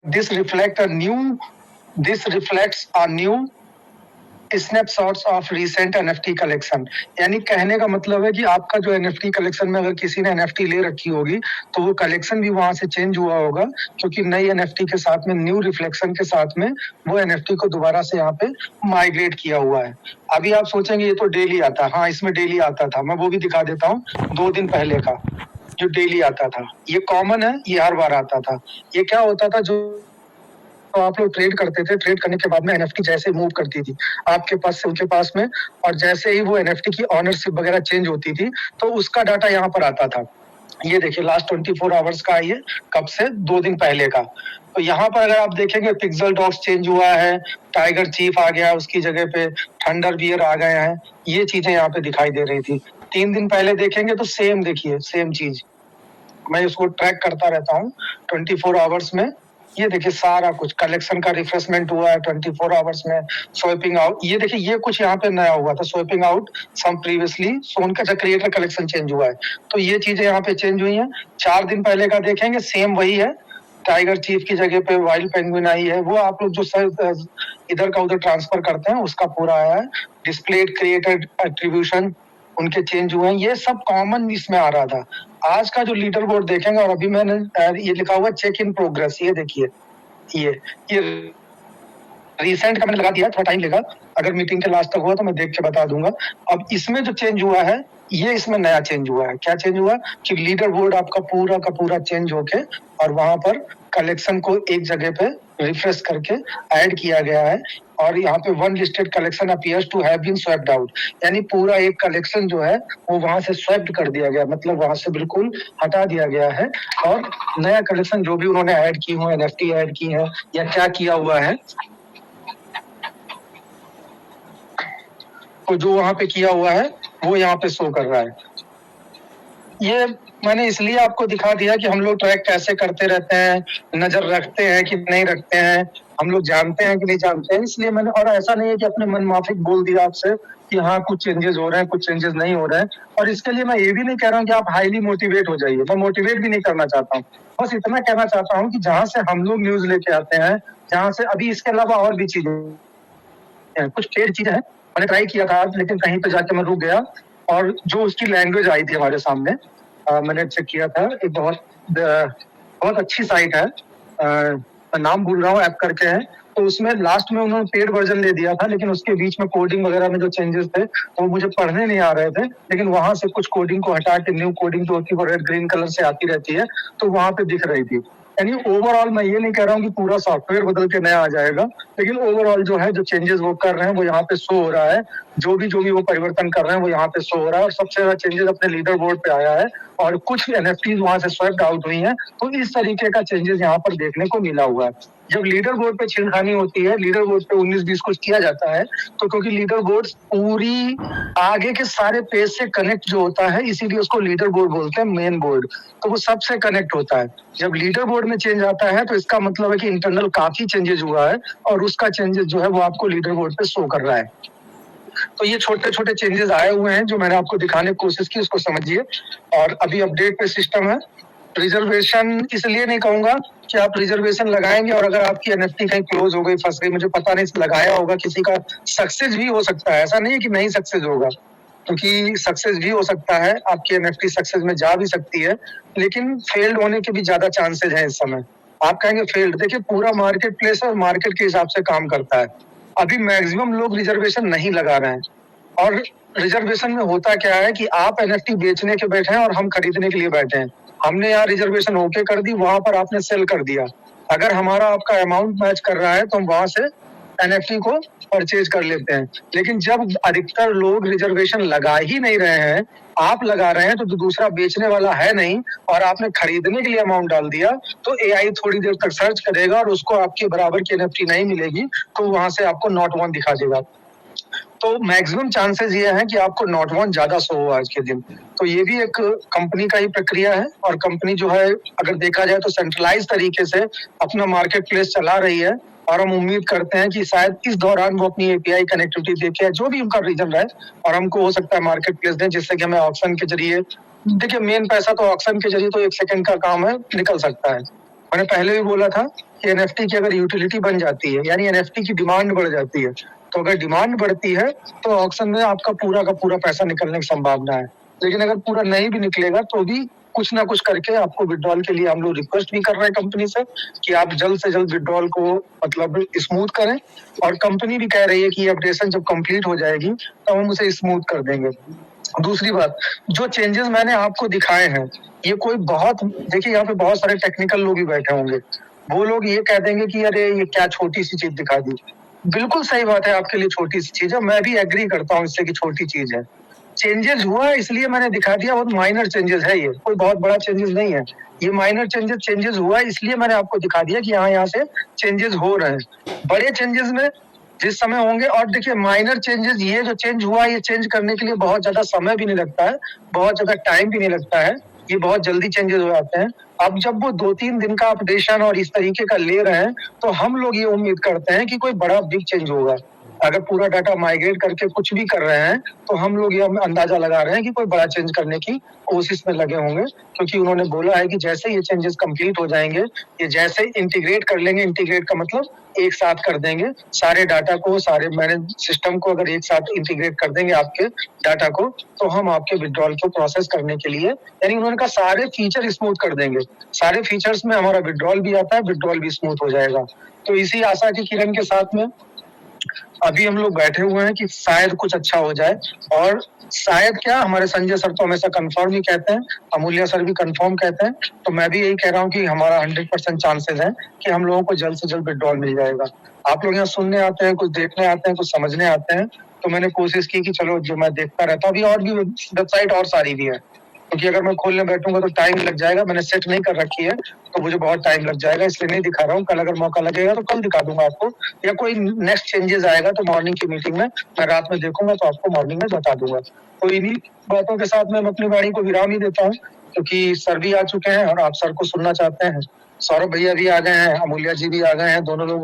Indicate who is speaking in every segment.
Speaker 1: this reflect a new this reflects a new snapshots of recent NFT collection. यानी कहने का मतलब है कि आपका जो एनएफटी कलेक्शन में अगर किसी ने एनएफटी ले रखी होगी तो वो कलेक्शन भी वहां से चेंज हुआ होगा, क्योंकि नई एनएफटी के साथ में, न्यू रिफ्लेक्शन के साथ में वो एनएफटी को दोबारा से यहाँ पे माइग्रेट किया हुआ है। अभी आप सोचेंगे ये तो डेली आता है, हाँ इसमें डेली आता था, मैं वो भी दिखा देता हूँ 2 दिन पहले का जो डेली आता था। ये कॉमन है, ये हर बार आता था। ये क्या होता था, जो तो आप लोग ट्रेड करते थे, ट्रेड करने के बाद में एनएफटी जैसे मूव करती थी आपके पास से उनके पास में, और जैसे ही वो एनएफटी की ऑनरशिप वगैरह चेंज होती थी तो उसका डाटा यहाँ पर आता था। ये देखिए लास्ट 24 आवर्स का, ये कब से, 2 दिन पहले का। तो यहाँ पर अगर आप देखेंगे पिक्सल डॉग्स चेंज हुआ है, टाइगर चीफ आ गया, उसकी जगह पे थंडर बियर आ गए हैं, ये चीजें यहाँ पे दिखाई दे रही थी। 3 दिन पहले देखेंगे तो सेम, देखिए सेम चीज, मैं इसको ट्रैक करता रहता हूँ 24 आवर्स में। ये देखिए सारा कुछ कलेक्शन का रिफ्रेशमेंट हुआ है 24 आवर्स में, स्वाइपिंग आउट, ये देखिए ये कुछ यहाँ पे नया हुआ था, स्वाइपिंग आउट सम प्रीवियसली सोन का क्रिएटर कलेक्शन चेंज हुआ है, तो ये चीजें यहाँ पे चेंज हुई हैं। 4 दिन पहले का देखेंगे सेम वही है, टाइगर चीफ की जगह पे वाइल्ड पेंगुइन आई है, वो आप लोग जो इधर का उधर ट्रांसफर करते हैं उसका पूरा आया है। डिस्प्लेड क्रिएटेड एट्रीब्यूशन उनके चेंज हुए हैं, ये सब कॉमन इसमें आ रहा था। आज का जो लीडर बोर्ड देखेंगे, और अभी मैंने ये लिखा हुआ चेक इन प्रोग्रेस, ये देखिए ये रिसेंट का मैंने लगा दिया, थोड़ा टाइम लेगा, अगर मीटिंग के लास्ट तक हुआ तो मैं देख के बता दूंगा। अब इसमें जो चेंज हुआ है, ये इसमें नया चेंज हुआ है। क्या चेंज हुआ कि लीडर बोर्ड आपका पूरा का पूरा चेंज होके और वहां पर कलेक्शन को एक जगह पे रिफ्रेश करके ऐड किया गया है, और यहाँ पे one listed collection appears to have been swapped out, यानी पूरा एक कलेक्शन जो है वो वहां से स्वैप्ड कर दिया गया, मतलब वहां से बिल्कुल हटा दिया गया है, और नया कलेक्शन जो भी उन्होंने ऐड की हो, एनएफटी ऐड की है या क्या किया हुआ है, तो जो वहां पे किया हुआ है वो यहाँ पे शो कर रहा है। ये मैंने इसलिए आपको दिखा दिया कि हम लोग ट्रैक कैसे करते रहते हैं, नजर रखते हैं कि नहीं रखते हैं, हम लोग जानते हैं कि नहीं जानते हैं, इसलिए मैंने, और ऐसा नहीं है कि अपने मन माफिक बोल दिया आपसे कि हाँ कुछ चेंजेस हो रहे हैं, कुछ चेंजेस नहीं हो रहे हैं। और इसके लिए मैं ये भी नहीं कह रहा हूँ कि आप हाईली मोटिवेट हो जाइए, मैं मोटिवेट भी नहीं करना चाहता हूँ, बस इतना कहना चाहता हूँ कि जहाँ से हम लोग न्यूज लेके आते हैं, जहाँ से अभी इसके अलावा और भी चीजें हैं, कुछ ट्रेड चीजें हैं, मैंने ट्राई किया था आज, लेकिन कहीं पे जाके मैं रुक गया, और जो उसकी लैंग्वेज आई थी हमारे सामने, मैंने चेक किया था, एक बहुत अच्छी साइट है, मैं नाम भूल रहा हूँ, ऐप करके है, तो उसमें लास्ट में उन्होंने पेड वर्जन ले दिया था, लेकिन उसके बीच में कोडिंग वगैरह में जो चेंजेस थे वो मुझे पढ़ने नहीं आ रहे थे, लेकिन वहां से कुछ कोडिंग को हटा के न्यू कोडिंग जो होती है वो रेड ग्रीन कलर से आती रहती है, तो वहां पे दिख रही थी। यानी ओवरऑल मैं ये नहीं कह रहा हूँ कि पूरा सॉफ्टवेयर बदल के नया आ जाएगा, लेकिन ओवरऑल जो है, जो चेंजेस वो कर रहे हैं वो यहाँ पे शो हो रहा है, जो भी वो परिवर्तन कर रहे हैं वो यहाँ पे शो हो रहा है, और सबसे ज्यादा चेंजेस अपने लीडर बोर्ड पे आया है, और कुछ एनएफटीज वहां से स्वैप्ड आउट हुई हैं, तो इस तरीके का चेंजेस यहाँ पर देखने को मिला हुआ है। जब लीडर बोर्ड पे छेड़खानी होती है, लीडर बोर्ड पे 19-20 कुछ किया जाता है, तो क्योंकि लीडर बोर्ड पूरी आगे के सारे पेज से कनेक्ट जो होता है, इसीलिए उसको लीडर बोर्ड बोलते हैं, मेन बोर्ड, तो वो सबसे कनेक्ट होता है। जब लीडर बोर्ड में चेंज आता है तो इसका मतलब है कि इंटरनल काफी चेंजेस हुआ है, और उसका चेंजेस जो है वो आपको लीडर बोर्ड पे शो कर रहा है। तो ये छोटे छोटे चेंजेस आए हुए हैं जो मैंने आपको दिखाने की कोशिश की, उसको समझिए। और अभी अपडेट पे सिस्टम है, रिजर्वेशन इसलिए नहीं कहूंगा कि आप रिजर्वेशन लगाएंगे और अगर आपकी एनएफटी कहीं क्लोज हो गई, फंस गई, मुझे पता नहीं, लगाया होगा किसी का, सक्सेस भी हो सकता है, ऐसा नहीं है कि नहीं सक्सेस होगा, क्योंकि सक्सेस भी हो सकता है, आपकी एनएफटी सक्सेस में जा भी सकती है, लेकिन फेल्ड होने के भी ज्यादा चांसेस हैं इस समय। आप कहेंगे फेल्ड, देखिए पूरा मार्केट प्लेस और मार्केट के हिसाब से काम करता है। अभी मैक्सिमम लोग रिजर्वेशन नहीं लगा रहे हैं, और रिजर्वेशन में होता क्या है कि आप एनएफटी बेचने के बैठे हैं और हम खरीदने के लिए बैठे हैं, हमने यहाँ रिजर्वेशन होके कर दी, वहां पर आपने सेल कर दिया, अगर हमारा आपका अमाउंट मैच कर रहा है तो हम वहां से एनएफटी को परचेज कर लेते हैं। लेकिन जब अधिकतर लोग रिजर्वेशन लगा ही नहीं रहे हैं, आप लगा रहे हैं, तो दूसरा बेचने वाला है नहीं, और आपने खरीदने के लिए अमाउंट डाल दिया, तो एआई थोड़ी देर तक सर्च करेगा और उसको आपके बराबर की एनएफटी नहीं मिलेगी, तो वहां से आपको नॉट वन दिखा देगा। तो मैक्सिमम चांसेस ये है कि आपको नॉट वन ज्यादा शो हो आज के दिन। तो ये भी एक कंपनी का ही प्रक्रिया है, और कंपनी जो है अगर देखा जाए तो सेंट्रलाइज तरीके से अपना मार्केट प्लेस चला रही है, और हम उम्मीद करते हैं कि शायद इस दौरान वो अपनी एपीआई कनेक्टिविटी देखे, जो भी उनका रीजन रहे, और हमको हो सकता है मार्केट प्लेस दें, जिससे कि हमें ऑप्शन के जरिए, देखिए मेन पैसा तो ऑप्शन के जरिए तो 1 सेकंड का काम है, निकल सकता है, मैंने पहले भी बोला था कि एनएफटी की अगर यूटिलिटी बन जाती है, यानी एनएफटी की डिमांड बढ़ जाती है, तो अगर डिमांड बढ़ती है तो ऑक्शन में आपका पूरा का पूरा पैसा निकलने की संभावना है। लेकिन अगर पूरा नहीं भी निकलेगा तो भी कुछ ना कुछ करके आपको विड्रॉल के लिए हम लोग रिक्वेस्ट भी कर रहे हैं कंपनी से कि आप जल्द से जल्द विड्रॉल को मतलब स्मूथ करें, और कंपनी भी कह रही है कि ये अपडेशन जब कंप्लीट हो जाएगी तो हम उसे स्मूथ कर देंगे। दूसरी बात, जो चेंजेस मैंने आपको दिखाए हैं, ये कोई बहुत, देखिए यहाँ पे बहुत सारे टेक्निकल लोग भी बैठे होंगे, वो लोग ये कह देंगे कि अरे ये क्या छोटी सी चीज दिखा दी। बिल्कुल सही बात है, आपके लिए छोटी सी चीज है, मैं भी एग्री करता हूँ इससे कि छोटी चीज है। चेंजेस हुआ इसलिए मैंने दिखा दिया, बहुत माइनर चेंजेस है, ये कोई बहुत बड़ा चेंजेस नहीं है। ये माइनर चेंजेस हुआ इसलिए मैंने आपको दिखा दिया कि यहाँ से चेंजेस हो रहे हैं। बड़े चेंजेस में जिस समय होंगे, और देखिए माइनर चेंजेस, ये जो चेंज हुआ, ये चेंज करने के लिए बहुत ज्यादा समय भी नहीं लगता है, बहुत ज्यादा टाइम भी नहीं लगता है, ये बहुत जल्दी चेंजेस हो जाते हैं। अब जब वो 2-3 दिन का अपडेशन और इस तरीके का ले रहे हैं, तो हम लोग ये उम्मीद करते हैं कि कोई बड़ा बिग चेंज होगा। अगर पूरा डाटा माइग्रेट करके कुछ भी कर रहे हैं, तो हम लोग ये अंदाजा लगा रहे हैं कि कोई बड़ा चेंज करने की कोशिश में लगे होंगे, क्योंकि उन्होंने बोला है कि जैसे ये चेंजेस कंप्लीट हो जाएंगे, ये जैसे इंटीग्रेट कर लेंगे, इंटीग्रेट का मतलब एक साथ कर देंगे सारे डाटा को, सारे मैनेज सिस्टम को अगर एक साथ इंटीग्रेट कर देंगे आपके डाटा को, तो हम आपके विड्रॉल को प्रोसेस करने के लिए, यानी उन्होंने कहा सारे फीचर स्मूथ कर देंगे, सारे फीचर्स में हमारा विड्रॉल भी आता है, विड्रॉल भी स्मूथ हो जाएगा। तो इसी आशा की किरण के साथ में अभी हम लोग बैठे हुए हैं कि शायद कुछ अच्छा हो जाए, और शायद क्या, हमारे संजय सर तो हमेशा कंफर्म ही कहते हैं, अमूल्य सर भी कंफर्म कहते हैं, तो मैं भी यही कह रहा हूँ कि हमारा 100% चांसेस है कि हम लोगों को जल्द से जल्द विड्रॉल मिल जाएगा। आप लोग यहाँ सुनने आते हैं, कुछ देखने आते हैं, कुछ समझने आते हैं, तो मैंने कोशिश की कि चलो जो मैं देखता रहता हूँ, अभी और भी वेबसाइट और सारी भी है, क्योंकि अगर मैं खोलने बैठूंगा तो टाइम लग जाएगा, मैंने सेट नहीं कर रखी है, तो मुझे बहुत टाइम लग जाएगा, इसलिए नहीं दिखा रहा हूँ। कल अगर मौका लगेगा तो कल दिखा दूंगा आपको, या कोई नेक्स्ट चेंजेस आएगा तो मॉर्निंग की मीटिंग में मैं रात में देखूंगा तो आपको मॉर्निंग में बता दूंगा। तो इन्हीं बातों के साथ मैं अपनी वाणी को विराम ही देता हूँ, क्योंकि सर भी आ चुके हैं और आप सर को सुनना चाहते हैं, सौरभ भैया भी आ गए हैं, अमूल्य जी भी आ गए हैं, दोनों लोग,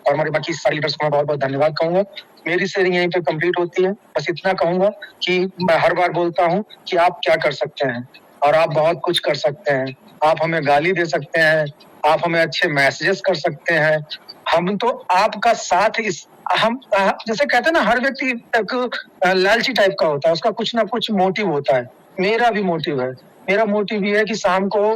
Speaker 1: और हमारे बाकी सारे लीडर्स को मैं बहुत बहुत धन्यवाद कहूंगा। मेरी शेयरिंग यहीं पे कंप्लीट होती है। बस इतना कहूंगा कि मैं हर बार बोलता हूँ कि आप क्या कर सकते हैं, और आप बहुत कुछ कर सकते हैं। आप हमें गाली दे सकते हैं, आप हमें अच्छे मैसेजेस कर सकते हैं, हम तो आपका साथ इस हम जैसे कहते हैं ना, हर व्यक्ति एक लालची टाइप का होता है, उसका कुछ ना कुछ मोटिव होता है। मेरा भी मोटिव है, मेरा मोटिव ये है कि शाम को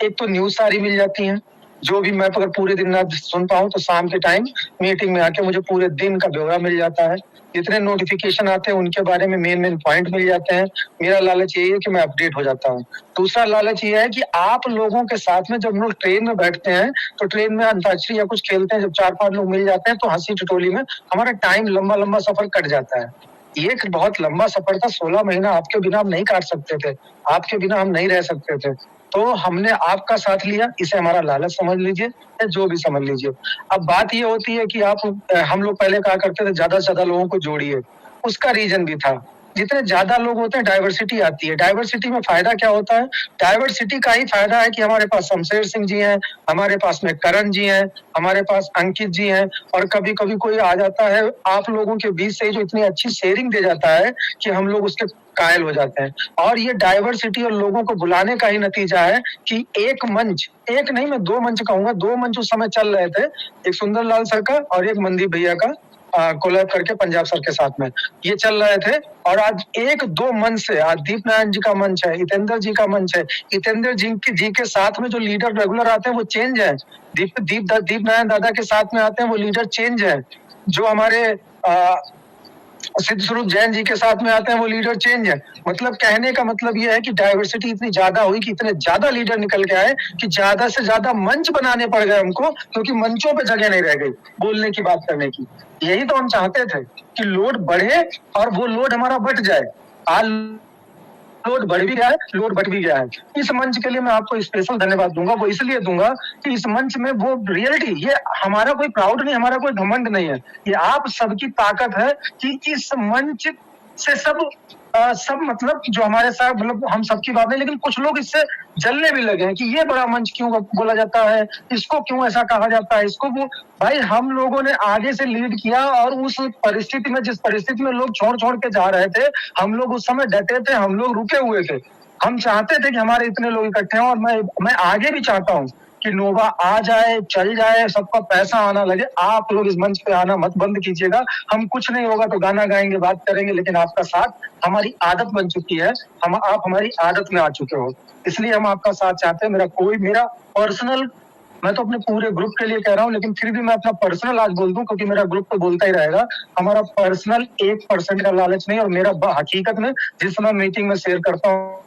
Speaker 1: एक तो न्यूज सारी मिल जाती है, जो भी मैं अगर पूरे दिन ना सुन पाऊँ तो शाम के टाइम मीटिंग में आके मुझे पूरे दिन का ब्यौरा मिल जाता है, जितने नोटिफिकेशन आते हैं उनके बारे में मेन पॉइंट मिल जाते हैं। मेरा लालच यही है कि मैं अपडेट हो जाता हूँ। दूसरा लालच ये है कि आप लोगों के साथ में जब हम लोग ट्रेन में बैठते हैं, तो ट्रेन में अंताक्षरी या कुछ खेलते हैं, जब 4-5 लोग मिल जाते हैं तो हंसी ठिठोली में हमारा टाइम लंबा लंबा सफर कट जाता है। ये एक बहुत लंबा सफर था, 16 महीना आपके बिना हम नहीं काट सकते थे, आपके बिना हम नहीं रह सकते थे, तो हमने आपका साथ लिया, इसे हमारा लालच समझ लीजिए या जो भी समझ लीजिए। अब बात ये होती है कि हम लोग पहले कहा करते थे ज्यादा से ज्यादा लोगों को जोड़िए, उसका रीजन भी था, जितने ज्यादा लोग होते हैं डाइवर्सिटी आती है। डाइवर्सिटी में फायदा क्या होता है, डाइवर्सिटी का ही फायदा है कि हमारे पास शमशेर सिंह जी हैं, हमारे पास में करण जी हैं, हमारे पास अंकित जी हैं, और कभी कभी कोई आ जाता है आप लोगों के बीच से जो इतनी अच्छी शेयरिंग दे जाता है कि हम लोग उसके कायल हो जाते हैं। और ये डाइवर्सिटी और लोगों को बुलाने का ही नतीजा है कि एक मंच, एक नहीं मैं 2 मंच कहूंगा, 2 मंच उस समय चल रहे थे, एक सुंदरलाल सर का और एक मनदीप भैया का कोलैब करके पंजाब सर के साथ में ये चल रहे थे। और आज 1-2 मंच से, आज दीप नारायण जी का मंच है, हितेंद्र जी का मंच है, हितेंद्र जी के साथ में जो लीडर रेगुलर आते हैं वो चेंज है, दीप नारायण दादा के साथ में आते हैं वो लीडर चेंज है, जो हमारे सिद्ध स्वरूप जैन जी के साथ में आते हैं वो लीडर चेंज है। मतलब कहने का मतलब ये है कि डाइवर्सिटी इतनी ज्यादा हुई कि इतने ज्यादा लीडर निकल के आए कि ज्यादा से ज्यादा मंच बनाने पड़ गए हमको, क्योंकि मंचों पे जगह नहीं रह गई बोलने की, बात करने की। यही तो हम चाहते थे कि लोड बढ़े और वो लोड हमारा बट जाए। आज लोड बढ़ भी गया है, लोड बढ़ भी गया है। इस मंच के लिए मैं आपको स्पेशल धन्यवाद दूंगा, वो इसलिए दूंगा कि इस मंच में वो रियलिटी, ये हमारा कोई प्राउड नहीं, हमारा कोई घमंड नहीं है, ये आप सबकी ताकत है कि इस मंच से सब मतलब जो हमारे साथ, मतलब हम सबकी बात नहीं, लेकिन कुछ लोग इससे जलने भी लगे हैं कि ये बड़ा मंच क्यों बोला जाता है, इसको क्यों ऐसा कहा जाता है, इसको वो। भाई हम लोगों ने आगे से लीड किया, और उस परिस्थिति में, जिस परिस्थिति में लोग छोड़ छोड़ के जा रहे थे, हम लोग उस समय डटे थे, हम लोग रुके हुए थे। हम चाहते थे कि हमारे इतने लोग इकट्ठे हों, और मैं आगे भी चाहता हूँ कि नोवा आ जाए, चल जाए, सबका पैसा आना लगे। आप लोग इस मंच पे आना मत बंद कीजिएगा। हम कुछ नहीं होगा तो गाना गाएंगे, बात करेंगे, लेकिन आपका साथ हमारी आदत बन चुकी है। आप हमारी आदत में आ चुके हो, इसलिए हम आपका साथ चाहते हैं। मेरा पर्सनल, मैं तो अपने पूरे ग्रुप के लिए कह रहा हूँ, लेकिन फिर भी मैं अपना पर्सनल आज बोल दूं, क्योंकि मेरा ग्रुप तो बोलता ही रहेगा। हमारा पर्सनल 1% का लालच नहीं, और मेरा हकीकत में जिस समय मीटिंग में शेयर करता हूँ,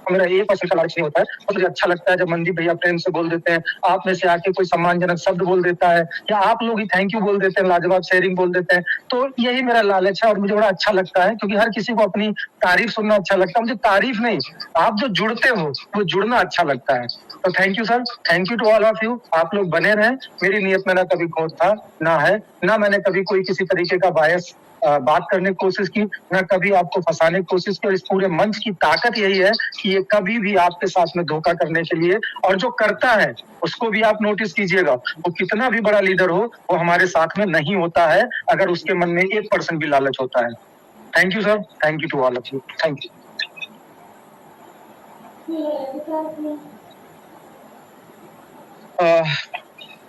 Speaker 1: मेरा 1% का लालच नहीं होता है। तो मुझे अच्छा लगता है जब मनदीप भैया प्रेम से बोल देते हैं, आप में से आके कोई सम्मानजनक शब्द बोल देता है, या आप लोग ही थैंक यू बोल देते हैं, लाजवाब शेयरिंग बोल देते हैं। तो यही मेरा लालच है, और मुझे बड़ा अच्छा लगता है, क्योंकि हर किसी को अपनी तारीफ सुनना अच्छा लगता है। मुझे तारीफ नहीं, आप जो जुड़ते हो वो जुड़ना अच्छा लगता है। तो thank you sir, thank you to all of you. आप लोग बने रहें। मेरी नीयत में ना कभी खोट था, ना है, ना मैंने कभी कोई किसी तरीके का बायस बात करने की कोशिश की, ना कभी आपको फंसाने की कोशिश की। और इस पूरे मंच की ताकत यही है कि ये कभी भी आपके साथ में धोखा करने के लिए, और जो करता है उसको भी आप नोटिस कीजिएगा, वो कितना भी बड़ा लीडर हो, वो हमारे साथ में नहीं होता है अगर उसके मन में 1% भी लालच होता है। Thank you sir, thank you to all of you, thank you.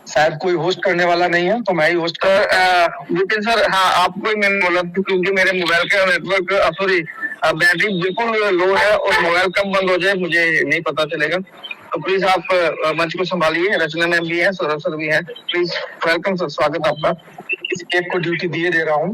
Speaker 1: शायद कोई होस्ट करने वाला नहीं है, तो मैं ही होस्ट कर।
Speaker 2: विपिन सर, हाँ आपको ही मैंने बोला था, क्योंकि मेरे मोबाइल का नेटवर्क सॉरी बैटरी बिल्कुल लो है, और मोबाइल कब बंद हो जाए मुझे नहीं पता चलेगा। तो प्लीज आप मंच को संभालिए। रचना मैम भी है, सौरभ सर भी है। प्लीज वेलकम सर, स्वागत आपका।
Speaker 1: इस एक को ड्यूटी दिए दे रहा हूँ,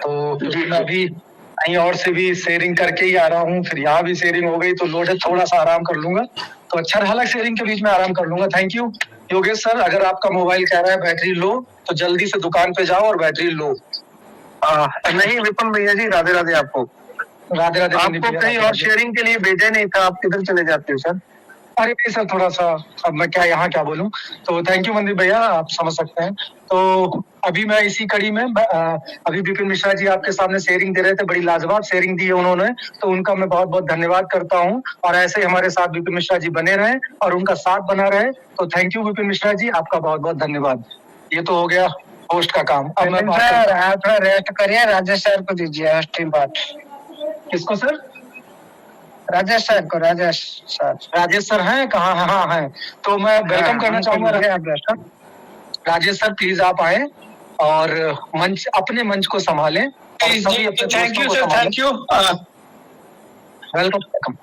Speaker 1: तो मैं अभी कहीं और से भी शेयरिंग करके ही आ रहा हूँ, फिर यहाँ भी शेयरिंग हो गई तो लोड है, थोड़ा सा आराम कर लूंगा। तो अच्छा रहा, शेयरिंग के बीच में आराम कर लूंगा। Thank you Yogesh sir. अगर आपका मोबाइल कह रहा है बैटरी लो, तो जल्दी से दुकान पे जाओ और बैटरी लो।
Speaker 2: नहीं विपिन भैया जी, राधे राधे आपको।
Speaker 1: राधे राधे।
Speaker 2: आपको कहीं और शेयरिंग के लिए भेजा नहीं था, आप किधर चले जाते हो सर?
Speaker 1: अरे सर थोड़ा सा, अब मैं यहाँ क्या बोलूं। तो थैंक यू मंदिर भैया, आप समझ सकते हैं। तो अभी मैं इसी कड़ी में अभी विपिन मिश्रा जी आपके सामने शेयरिंग दे रहे थे, बड़ी लाजवाब शेयरिंग दी है उन्होंने, तो उनका मैं बहुत बहुत धन्यवाद करता हूँ। और ऐसे ही हमारे साथ विपिन मिश्रा जी बने रहे और उनका साथ बना रहे। तो थैंक यू विपिन मिश्रा जी, आपका बहुत बहुत धन्यवाद। ये तो हो गया होस्ट का काम। अब मैं
Speaker 2: आप रेस्ट करिए, राजेश सर को दीजिए होस्टिंग पार्ट।
Speaker 1: किसको सर?
Speaker 2: राजेश सर को। राजेश
Speaker 1: सर हैं कहाँ? हाँ है। तो मैं वेलकम करना चाहूंगा राजेश सर, प्लीज आप आए और मंच, अपने मंच को संभालें।
Speaker 2: Thank you sir, thank you,
Speaker 1: welcome.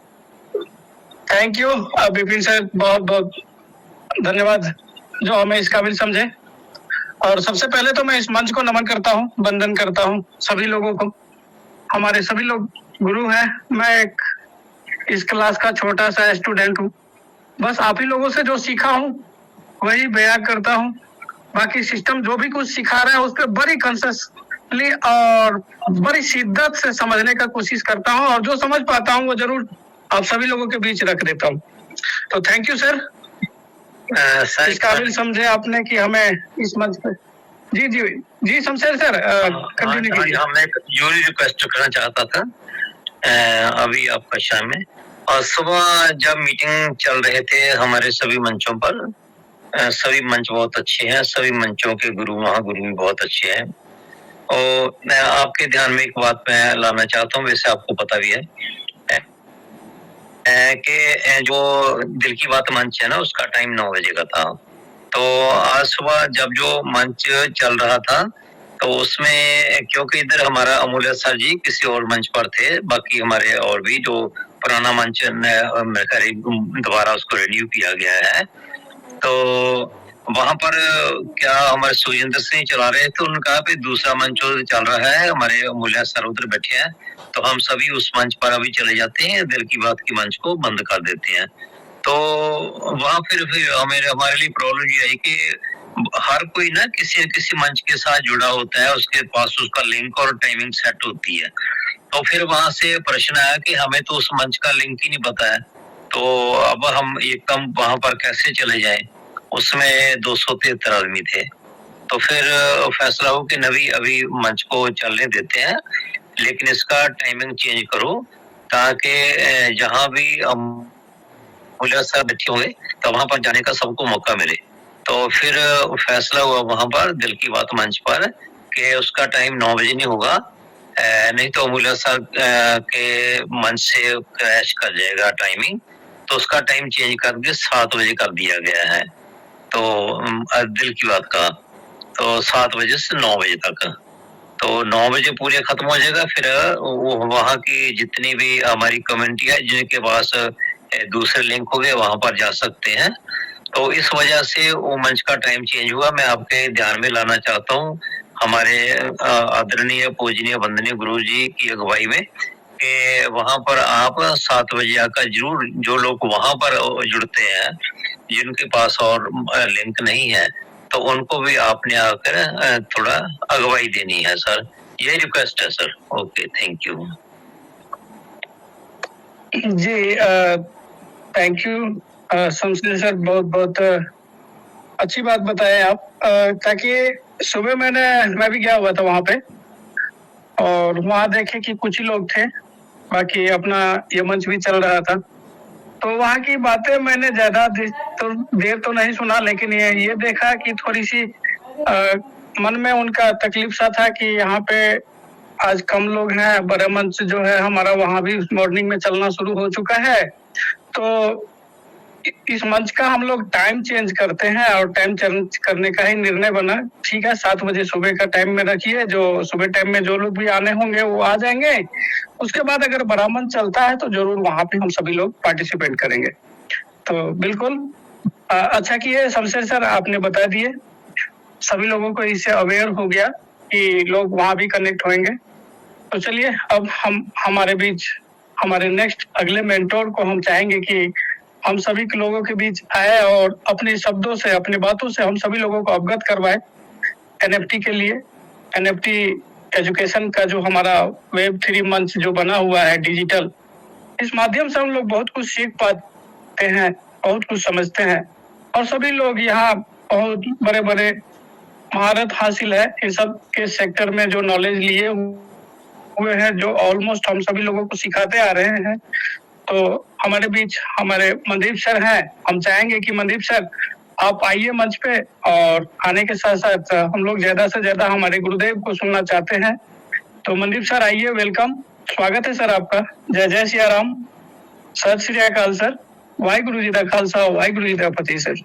Speaker 2: Thank you Vipin sir, बहुत बहुत धन्यवाद जो हमें इस काबिल समझे। और सबसे पहले तो मैं इस मंच को नमन करता हूँ, वंदन करता हूँ सभी लोगों को। हमारे सभी लोग गुरु हैं, मैं एक इस क्लास का छोटा सा स्टूडेंट हूँ। बस आप ही लोगों से जो सीखा हूँ वही बयान करता हूँ। बाकी सिस्टम जो भी कुछ सिखा रहा है उस पर बड़ी कॉन्शियसली और बड़ी शिद्दत से समझने का कोशिश करता हूँ, और जो समझ पाता हूँ वो जरूर आप सभी लोगों के बीच रख देता हूँ। तो थैंक यू सर, इस काबिल समझे आपने कि हमें इस मंच पे। जी जी जी शमशेर सर, कंटिन्यू कीजिए।
Speaker 3: मैं एक यूरी रिक्वेस्ट करना चाहता था अभी आपका शाम में, और सुबह जब मीटिंग चल रहे थे हमारे सभी मंचों पर, सभी मंच बहुत अच्छे हैं, सभी मंचों के गुरु महागुरु भी बहुत अच्छे हैं। और मैं आपके ध्यान में एक बात मैं लाना चाहता हूँ, वैसे आपको पता भी है कि जो दिल की बात मंच है ना, उसका टाइम 9 बजे का था। तो आज सुबह जब जो मंच चल रहा था, तो उसमें क्योंकि इधर हमारा अमूल्य सर जी किसी और मंच पर थे, बाकी हमारे और भी जो पुराना मंच दोबारा उसको रिन्यू किया गया है, तो वहां पर क्या हमारे सुरेंद्र सिंह चला रहे थे, उनका भी दूसरा मंच चल रहा है, हमारे अमूल्य सर उधर बैठे हैं, तो हम सभी उस मंच पर अभी चले जाते हैं, दिल की बात की मंच को बंद कर देते हैं। तो वहां फिर हमारे लिए प्रॉब्लम ये है कि हर कोई ना किसी न किसी मंच के साथ जुड़ा होता है, उसके पास उसका लिंक और टाइमिंग सेट होती है। तो फिर वहां से प्रश्न आया कि हमें तो उस मंच का लिंक ही नहीं पता है, तो अब हम एकदम वहां पर कैसे चले जाएं? उसमें 273 आदमी थे। तो फिर फैसला हो कि नवी अभी मंच को चलने देते हैं, लेकिन इसका टाइमिंग चेंज करो ताकि जहां भी अमूल्य सर बैठे होंगे तो वहां पर जाने का सबको मौका मिले। तो फिर फैसला हुआ वहां पर दिल की बात मंच पर कि उसका टाइम 9 बजे नहीं होगा, नहीं तो अमूल्य सर के मंच से क्रैश कर जाएगा टाइमिंग, तो उसका टाइम चेंज करके 7 बजे कर दिया गया है। तो दिल की बात का तो 7 बजे से 9 बजे तक, तो 9 बजे पूरे खत्म हो जाएगा। फिर वो वहाँ की जितनी भी हमारी कम्युनिटी है जिनके पास दूसरे लिंक हो गए वहां पर जा सकते हैं। तो इस वजह से वो मंच का टाइम चेंज हुआ। मैं आपके ध्यान में लाना चाहता हूँ हमारे आदरणीय पूजनीय वंदनीय गुरु जी की अगुवाई में कि वहां पर आप 7 बजे आकर जरूर, जो लोग वहां पर जुड़ते हैं जिनके पास और लिंक नहीं है, तो उनको भी आपने आकर थोड़ा अगुवाई देनी है सर, यही रिक्वेस्ट है sir. Okay, thank you
Speaker 2: ji. Thank you Shamsher sir, बहुत बहुत अच्छी बात बताए आप। ताकि सुबह मैं भी गया हुआ था वहां पे, और वहां देखे कि कुछ ही लोग थे, बाकी अपना ये मंच भी चल रहा था। तो वहाँ की बातें मैंने ज्यादा देर तो नहीं सुना, लेकिन ये देखा कि थोड़ी सी मन में उनका तकलीफ सा था कि यहाँ पे आज कम लोग हैं। बड़े मंच जो है हमारा वहाँ भी मॉर्निंग में चलना शुरू हो चुका है, तो इस मंच का हम लोग टाइम चेंज करते हैं, और टाइम चेंज करने का ही निर्णय बना। ठीक है, 7 बजे सुबह का टाइम में रखिए, जो सुबह टाइम में जो लोग भी आने होंगे वो आ जाएंगे। उसके बाद अगर बड़ा मंच चलता है तो जरूर वहां पे हम सभी लोग पार्टिसिपेट करेंगे। तो बिल्कुल अच्छा किए शमशेर सर, आपने बता दिए, सभी लोगों को इससे अवेयर हो गया कि लोग वहां भी कनेक्ट होंगे। तो चलिए, अब हम हमारे बीच हमारे नेक्स्ट अगले मेंटोर को हम चाहेंगे कि हम सभी के लोगों के बीच आए और अपने शब्दों से, अपनी बातों से हम सभी लोगों को अवगत करवाए एनएफटी के लिए। एनएफटी एजुकेशन का जो हमारा Web3 मंच जो बना हुआ है डिजिटल, इस माध्यम से हम लोग बहुत कुछ सीख पाते हैं, बहुत कुछ समझते हैं, और सभी लोग यहाँ बहुत बड़े बड़े महारत हासिल है इन सब के सेक्टर में, जो नॉलेज लिए हुए हैं, जो ऑलमोस्ट हम सभी लोगों को सिखाते आ रहे हैं। तो हमारे बीच हमारे मनदीप सर हैं। हम चाहेंगे कि मनदीप सर आप आइए मंच पे, और आने के साथ साथ हम लोग ज्यादा से ज्यादा हमारे गुरुदेव को सुनना चाहते हैं। तो मनदीप सर आइए, वेलकम, स्वागत है सर आपका। जय जय सिया राम, सत श्री अकाल सर, वाहिगुरु जी दा खालसा, वाहिगुरु जी दा फतेह सर।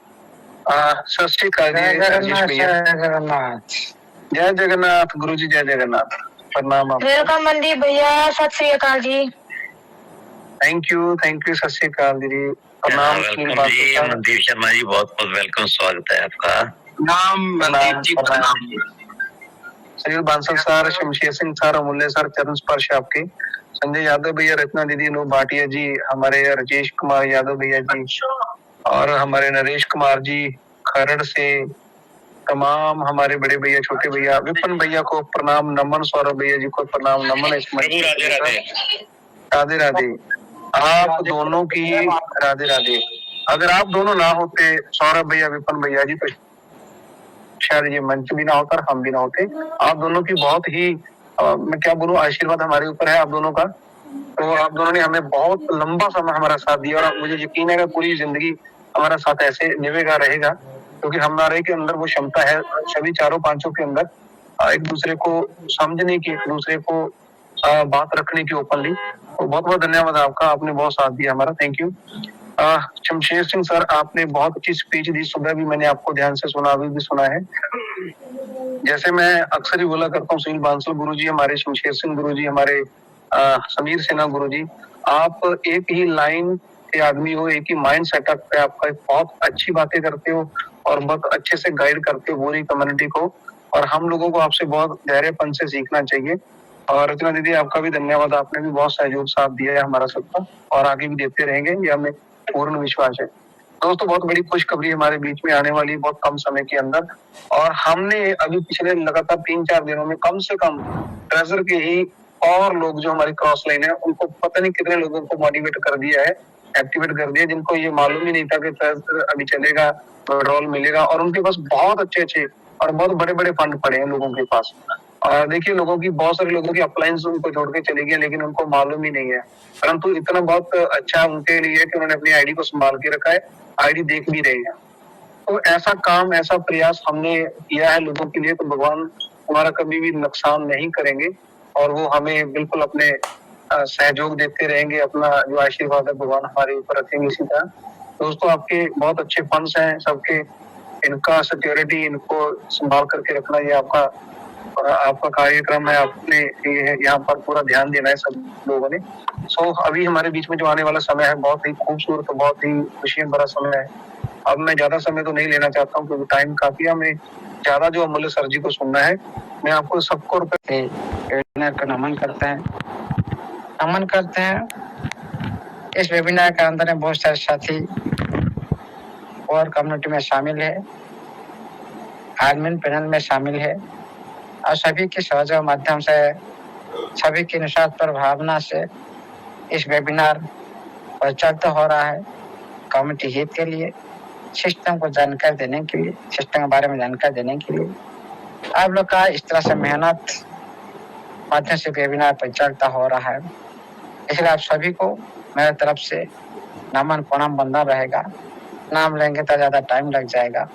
Speaker 4: सत श्री अकाल जी राजेश भैया। जय जगन्नाथ गुरु जी, जय जगन्नाथ, प्रणाम आपको।
Speaker 5: वेलकम मनदीप भैया, सत श्री अकाल जी।
Speaker 4: थैंक यू सत श्री अकाल जी, प्रणाम।
Speaker 3: वेलकम जी मनदीप शर्मा जी, बहुत बहुत वेलकम, स्वागत है आपका।
Speaker 4: नाम मनदीप जी, प्रणाम। सुनील बांसल सर, शमशेर सिंह सर, अमूल्य सर, चरण स्पर्श आपके, संजय यादव भैया, रत्ना दीदी, नो भाटिया जी, हमारे राजेश कुमार यादव भैया जी, और हमारे नरेश कुमार जी खरड़ से, तमाम हमारे बड़े भैया, छोटे भैया, विपिन भैया को प्रणाम नमन, सौरभ भैया जी को प्रणाम नमन। राधे राधे। आप दोनों की राधे राधे। अगर आप दोनों ना होते, सौरभ भैया, विपिन भैया जी, तो शायद ये मंच भी ना होता और हम भी ना होते। आप दोनों की बहुत ही मैं क्या बोलूं, आशीर्वाद हमारे ऊपर है आप दोनों का। तो आप दोनों ने हमें बहुत लंबा समय हमारा साथ दिया, और मुझे यकीन है कि पूरी जिंदगी हमारा साथ ऐसे निभेगा रहेगा, क्योंकि हमारे के अंदर वो क्षमता है, सभी चारों पांचों के अंदर, एक दूसरे को समझने की, एक दूसरे को बात रखने की ओपनली। तो बहुत बहुत धन्यवाद आपका, आपने बहुत साथ दिया हमारा, thank you. Shamsher Singh sir, आपने बहुत अच्छी स्पीच दी, सुबह भी मैंने आपको ध्यान से सुना, अभी भी सुना है। जैसे मैं अक्सर ही बोला करता हूँ, सुनील बांसल गुरु जी हमारे, शमशेर सिंह गुरु जी हमारे, समीर सिन्हा गुरु जी, आप एक ही लाइन के आदमी हो, एक ही माइंड सेटअप पे आपका, बहुत अच्छी बातें करते हो और बहुत अच्छे से गाइड करते हो पूरी कम्युनिटी को, और हम लोगों को आपसे बहुत गहरेपन से सीखना चाहिए। और रचना दीदी, आपका भी धन्यवाद, आपने भी बहुत सहयोग साथ दिया है हमारा सबका, और आगे भी देते रहेंगे, ये हमें पूर्ण विश्वास है। दोस्तों, बहुत बड़ी खुशखबरी हमारे बीच में आने वाली बहुत कम समय के अंदर, और हमने अभी पिछले लगातार 3-4 दिनों में कम से कम ट्रेजर के ही और लोग जो हमारी क्रॉस लाइन है, उनको पता नहीं कितने लोगों को मोटिवेट कर दिया है, एक्टिवेट कर दिया, जिनको ये मालूम ही नहीं था कि ट्रेजर अभी चलेगा, रोल मिलेगा, और उनके पास बहुत अच्छे और बहुत बड़े बड़े फंड पड़े हैं लोगों के पास। और देखिए, लोगों की, बहुत सारे लोगों की अप्लायंस उनको छोड़ के चली गई, लेकिन उनको मालूम ही नहीं है, परंतु इतना बहुत अच्छा उनके लिए कि उन्होंने अपनी आईडी को संभाल के रखा है, आईडी देख भी रहे हैं। तो ऐसा काम, ऐसा प्रयास हमने किया है लोगों के लिए, तो भगवान हमारा कभी भी नुकसान नहीं करेंगे। और वो हमें बिल्कुल अपने सहयोग देते रहेंगे। अपना जो आशीर्वाद है भगवान हमारे ऊपर रखेंगे इसी तरह। दोस्तों, आपके बहुत अच्छे फंड्स हैं सबके, इनका सिक्योरिटी इनको संभाल करके रखना ये आपका कार्यक्रम है। आपने यहाँ पर पूरा ध्यान देना है सब लोगों ने। अभी हमारे बीच में जो आने वाला समय है बहुत ही खूबसूरत, बहुत ही खुशियां भरा समय है। अब मैं ज्यादा समय तो नहीं लेना चाहता हूँ क्योंकि टाइम काफी है। हमें ज्यादा जो अमूल्य सर जी को सुनना है। मैं आपको सबको वेबिनार का नमन करते हैं। इस वेबिनार के अंदर में बहुत सारे साथी और कम्युनिटी में शामिल है, एडमिन पैनल में शामिल है और सभी के सहयोग माध्यम से, सभी की निस्वार्थ प्रभावना से इस वेबिनार परिचालित हो रहा है कम्युनिटी हित के लिए, सिस्टम को जानकारी देने के लिए, सिस्टम के बारे में जानकारी देने के लिए। आप लोग का इस तरह से मेहनत माध्यम से वेबिनार परिचालित हो रहा है, इसलिए आप सभी को मेरे तरफ से नमन प्रणाम बंधन रहेगा। नाम लेंगे तो ज्यादा टाइम लग जाएगा,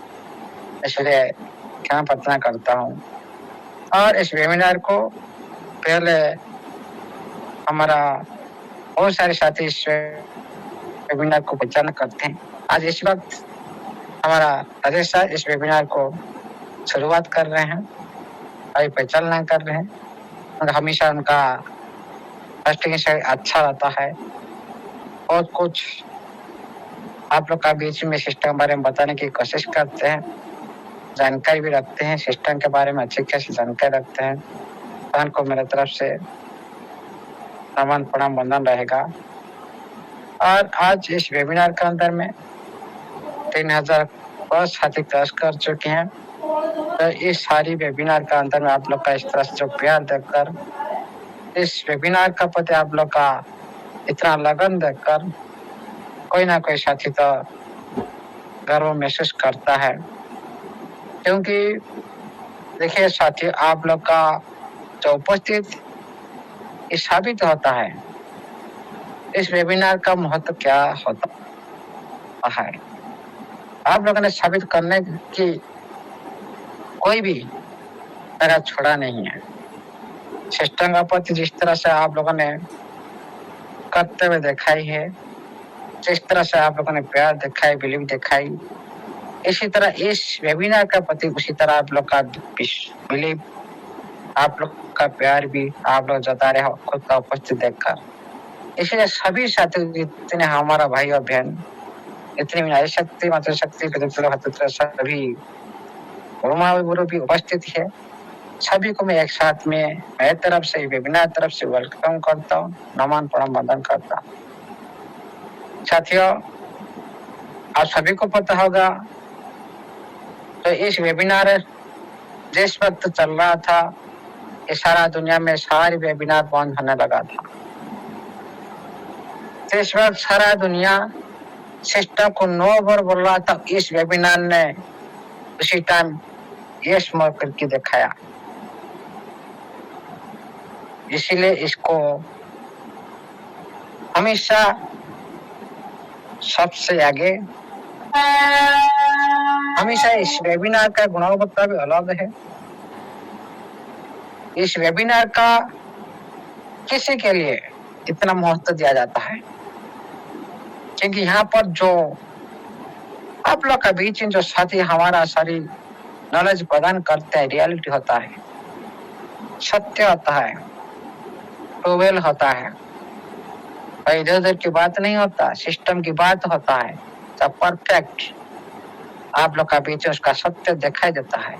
Speaker 4: इसलिए क्षमा प्रार्थना करता हूँ। और इस वेबिनार को पहले हमारा बहुत सारे साथी इस वेबिनार को परिचालन करते हैं। आज इस वक्त हमारा राजेश सर इस वेबिनार को शुरुआत कर रहे हैं, अभी परिचालन कर रहे हैं। और हमेशा उनका प्रेजेंटेशन अच्छा रहता है और कुछ आप लोग का बीच में सिस्टम के बारे में बताने की कोशिश करते हैं, जानकारी भी रखते हैं, सिस्टम के बारे में अच्छी खासी जानकारी रखते हैं। तो उनको मेरे तरफ से नमन प्रणाम बंधन रहेगा। और आज इस वेबिनार के अंदर में 3000 प्लस साथी क्रॉस कर चुके हैं। तो इस सारी वेबिनार के अंदर में आप लोग का इस तरह से जो प्यार देखकर, इस वेबिनार का प्रति आप लोग का इतना लगन देखकर कोई ना कोई साथी तो गर्व महसूस करता है। क्योंकि देखिए साथी, आप लोग का जो उपस्थित ये साबित होता है इस वेबिनार का महत्व क्या होता है। आप लोगों ने साबित करने की कोई भी मेरा छोड़ा नहीं है। सिस्टम का प्रति जिस तरह से आप लोगों ने करते हुए दिखाई है, जिस तरह से आप लोगों ने प्यार दिखाई, बिलीव दिखाई, इसी तरह इस वेबिनार का प्रति उसी तरह आप लोग का बिलीव, आप लोग का प्यार भी आप लोग जता रहे हो खुद का उपस्थित देखकर। इसलिए सभी साथी जितने हमारा भाई और बहन, इतनी नारी शक्ति, मातृशक्ति, पितृ सभी गुरु भी उपस्थित है, सभी को मैं एक साथ में मेरे तरफ से, वेबिनार तरफ से वेलकम करता हूँ, नमन प्रणाम बंधन करता हूँ। साथियों, आप सभी को पता होगा तो इस वेबिनार जिस वक्त चल रहा था, इस सारा दुनिया में सारी वेबिनार बंद होने लगा था। इस वक्त सारा दुनिया सिस्टम को नो बार बोल रहा था, इस वेबिनार ने उसी टाइम यस मोड़ करके दिखाया। इसीलिए इसको हमेशा सबसे आगे, हमेशा इस वेबिनार का गुणवत्ता भी अलग है। इस वेबिनार का किसी के लिए इतना महत्व दिया जाता है क्योंकि यहाँ पर जो आप लोग का बीच में जो साथी हमारा सारी नॉलेज प्रदान करते हैं, रियलिटी होता है, सत्य होता है, ट्रूवेल होता है, और इधर उधर की बात नहीं होता, सिस्टम की बात होता है। तो परफेक्ट आप लोग का बीच उसका सत्य दिखाई देता है,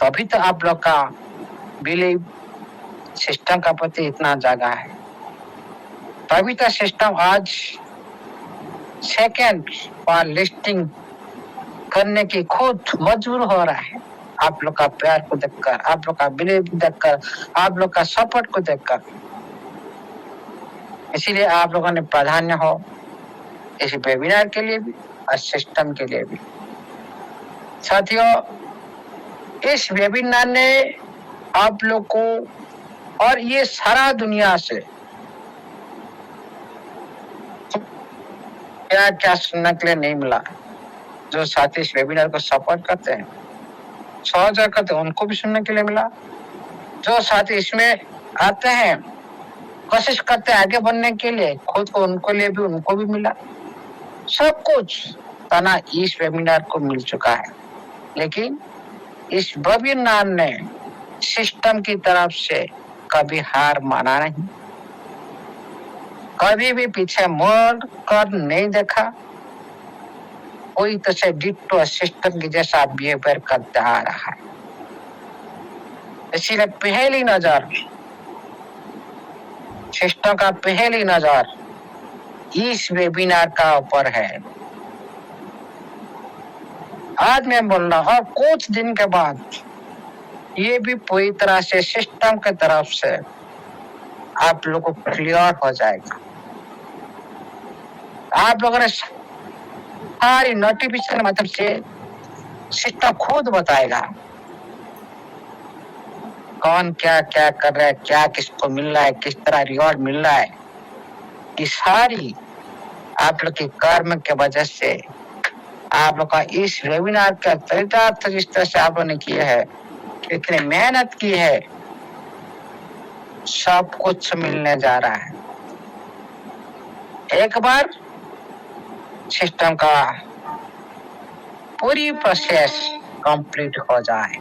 Speaker 4: तभी तो आप लोग का बिलीव सिस्टम का प्रति इतना जागा है। तभी तो सिस्टम आज सेकेंड पर लिस्टिंग करने की खुद मजबूर हो रहा है। आप लोग का प्यार को देखकर, आप लोग का बिलीव देखकर, आप लोग का सपोर्ट को देखकर। इसीलिए आप लोगों ने प्राधान्य हो इस वेबिनार के लिए भी और सिस्टम के लिए भी। साथियों, इस वेबिनार ने आप लोग को और ये सारा दुनिया से क्या क्या सुनने के लिए नहीं मिला। जो साथी इस वेबिनार को सपोर्ट करते हैं, सहयोग करते हैं, उनको भी सुनने के लिए मिला। जो साथी इसमें
Speaker 6: आते हैं, कोशिश करते हैं आगे बढ़ने के लिए, खुद को उनको लिए भी उनको भी मिला, सब कुछ तना इस वेबिनार को मिल चुका है। लेकिन इस वेबिनार ने सिस्टम की तरफ से कभी हार माना नहीं, कभी भी पीछे मुड़ कर नहीं देखा, कोई तो से डिट्टो सिस्टम की जैसा बिहेवियर करते आ रहा है। इसीलिए पहली नजर सिस्टम का पहली नजर इस वेबिनार का ऊपर है। आज मैं बोल रहा हूं, कुछ दिन के बाद ये भी पूरी तरह से सिस्टम की तरफ से आप लोगों को क्लियर हो जाएगा। आप लोगों ने सारी नोटिफिकेशन के माध्यम से सिस्टम खुद बताएगा कौन क्या क्या कर रहा है, क्या किसको मिल रहा है, किस तरह रिवॉर्ड मिल रहा है। ये सारी आप लोग के कर्म के वजह से आप लोग का इस वेबिनार का चरितार्थ जिस तरह से आप लोगों ने किया है, इतनी मेहनत की है, सब कुछ मिलने जा रहा है। एक बार सिस्टम का पूरी प्रोसेस कंप्लीट हो जाए,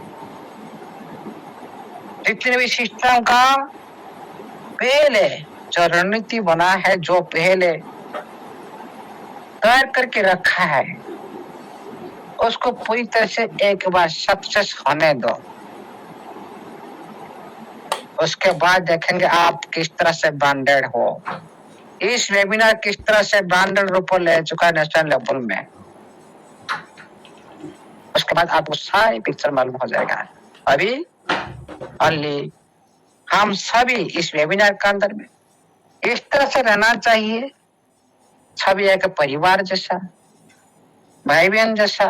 Speaker 6: जितने भी सिस्टम का पहले जो रणनीति बना है, जो पहले तैयार करके रखा है, उसको पूरी तरह से एक बार सक्सेस होने दो। उसके बाद देखेंगे आप किस तरह से ब्रांडेड हो। इस वेबिनार किस तरह से ब्रांडेड रूप ले चुका है नेशनल लेवल में, उसके बाद आपको सारी पिक्चर मालूम हो जाएगा। अभी ओनली हम सभी इस वेबिनार के अंदर में इस तरह से रहना चाहिए, सभी एक परिवार जैसा, भाई बहन जैसा,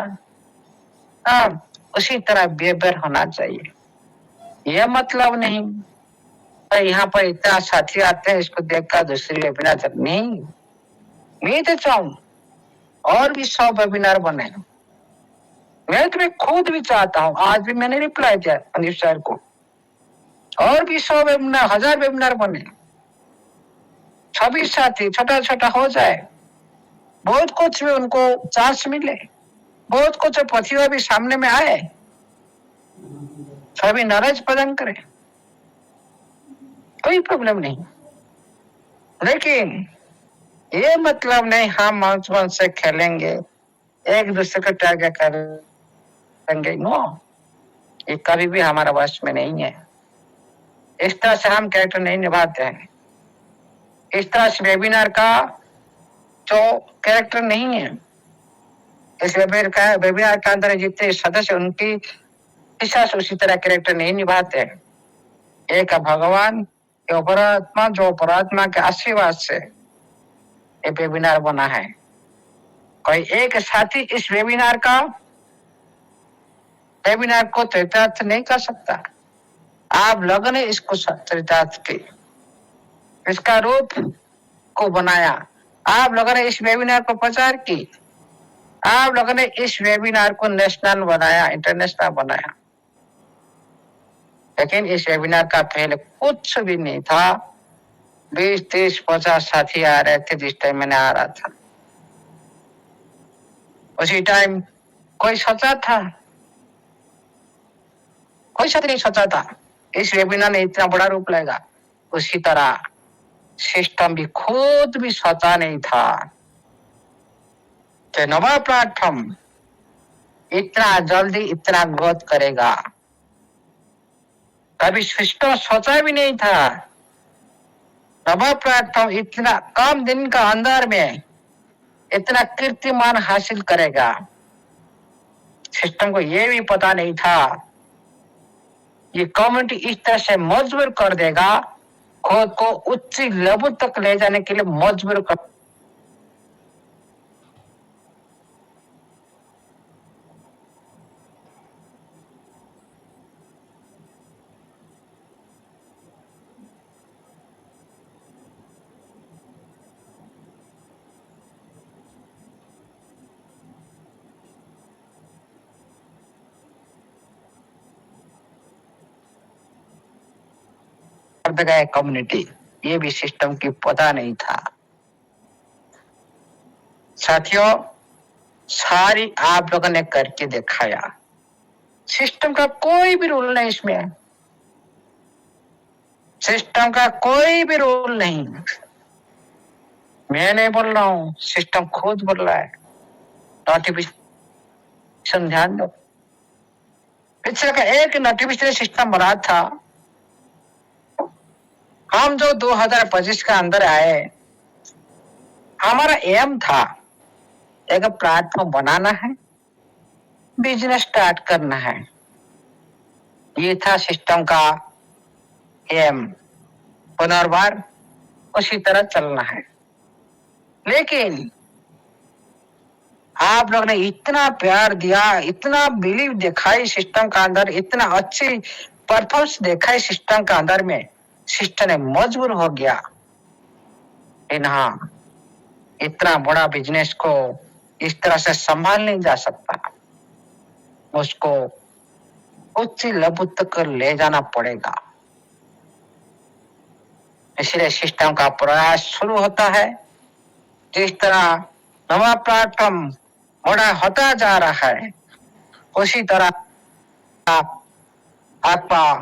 Speaker 6: उसी तरह बिहेवियर होना चाहिए। यह मतलब नहीं यहाँ पर इतना साथी आते हैं इसको देखकर दूसरी वेबिनार नहीं। मैं तो चाहूं और भी 100 वेबिनार बने। मैं तो खुद भी चाहता हूं, आज भी मैंने रिप्लाई दिया अनिल सर को, और भी 100 वेबिनार, 1000 वेबिनार बने, सभी साथी छोटा छोटा हो जाए, बहुत कुछ भी उनको चांस मिले, बहुत कुछ प्रतिभा भी सामने में आए, सभी नाराज प्रदान करें, कोई प्रॉब्लम नहीं। लेकिन ये मतलब नहीं हम मंच से खेलेंगे, एक दूसरे को टारगेट करेंगे, नो, ये कभी भी हमारा वश में नहीं है। इस तरह से हम कैरेक्टर नहीं निभाते हैं। इस तरह से वेबिनार का जो कैरेक्टर नहीं है, इस वेबिनार के अंदर जितने सदस्य उनकी हिसाब से उसी तरह कैरेक्टर नहीं निभाते हैं। एक भगवान अपरात्मा, जो अपरात्मा के आशीर्वाद से ये वेबिनार बना है। कोई एक साथी इस वेबिनार को चरितार्थ नहीं कर सकता। आप लोगों ने इसको चरितार्थ की, इसका रूप को बनाया, आप लोगों ने इस वेबिनार को प्रचार की, आप लोगों ने इस वेबिनार को नेशनल बनाया, इंटरनेशनल बनाया। लेकिन इस वेबिनार का पहले कुछ भी नहीं था। 20, 30, 50 साथी आ रहे थे जिस टाइम मैंने आ रहा था। उसी टाइम कोई सोचा था, कोई साथी नहीं सोचा था इस वेबिनार ने इतना बड़ा रूप लेगा। उसी तरह सिस्टम भी खुद भी सोचा नहीं था कि नवा प्लेटफॉर्म इतना जल्दी इतना ग्रोथ करेगा। कभी सिस्टम सोचा भी नहीं था नवा प्लेटफॉर्म इतना कम दिन का अंदर में इतना कीर्तिमान हासिल करेगा। सिस्टम को यह भी पता नहीं था ये कम्युनिटी इस तरह से मजबूर कर देगा, खुद को उच्च लेवल तक ले जाने के लिए मजबूर कर। कर देगा एक कम्युनिटी, ये भी सिस्टम की पता नहीं था। साथियों, सारी आप लोगों ने करके दिखाया। सिस्टम का कोई भी रूल नहीं इसमें, सिस्टम का कोई भी रूल नहीं। मैं नहीं बोल रहा हूं, सिस्टम खुद बोल रहा है। नोटिफिकेशन ध्यान दो, पिछले का एक नोटिफिकेशन सिस्टम बना था। हम जो 2025 के अंदर आए, हमारा एम था एक प्लेटफॉर्म बनाना है, बिजनेस स्टार्ट करना है। ये था सिस्टम का एम, पुनर्वार उसी तरह चलना है। लेकिन आप लोग ने इतना प्यार दिया, इतना बिलीव दिखाई सिस्टम का अंदर, इतना अच्छी परफॉर्मेंस दिखाई सिस्टम का अंदर में, सिस्टम ने मजबूर हो गया। हाँ, इतना बड़ा बिजनेस को इस तरह से संभाल नहीं जा सकता, उसको उच्च लेवल तक ले जाना पड़ेगा। इसलिए सिस्टम का प्रयास शुरू होता है। जिस तरह नवा प्लेटफॉर्म बड़ा होता जा रहा है, उसी तरह आपका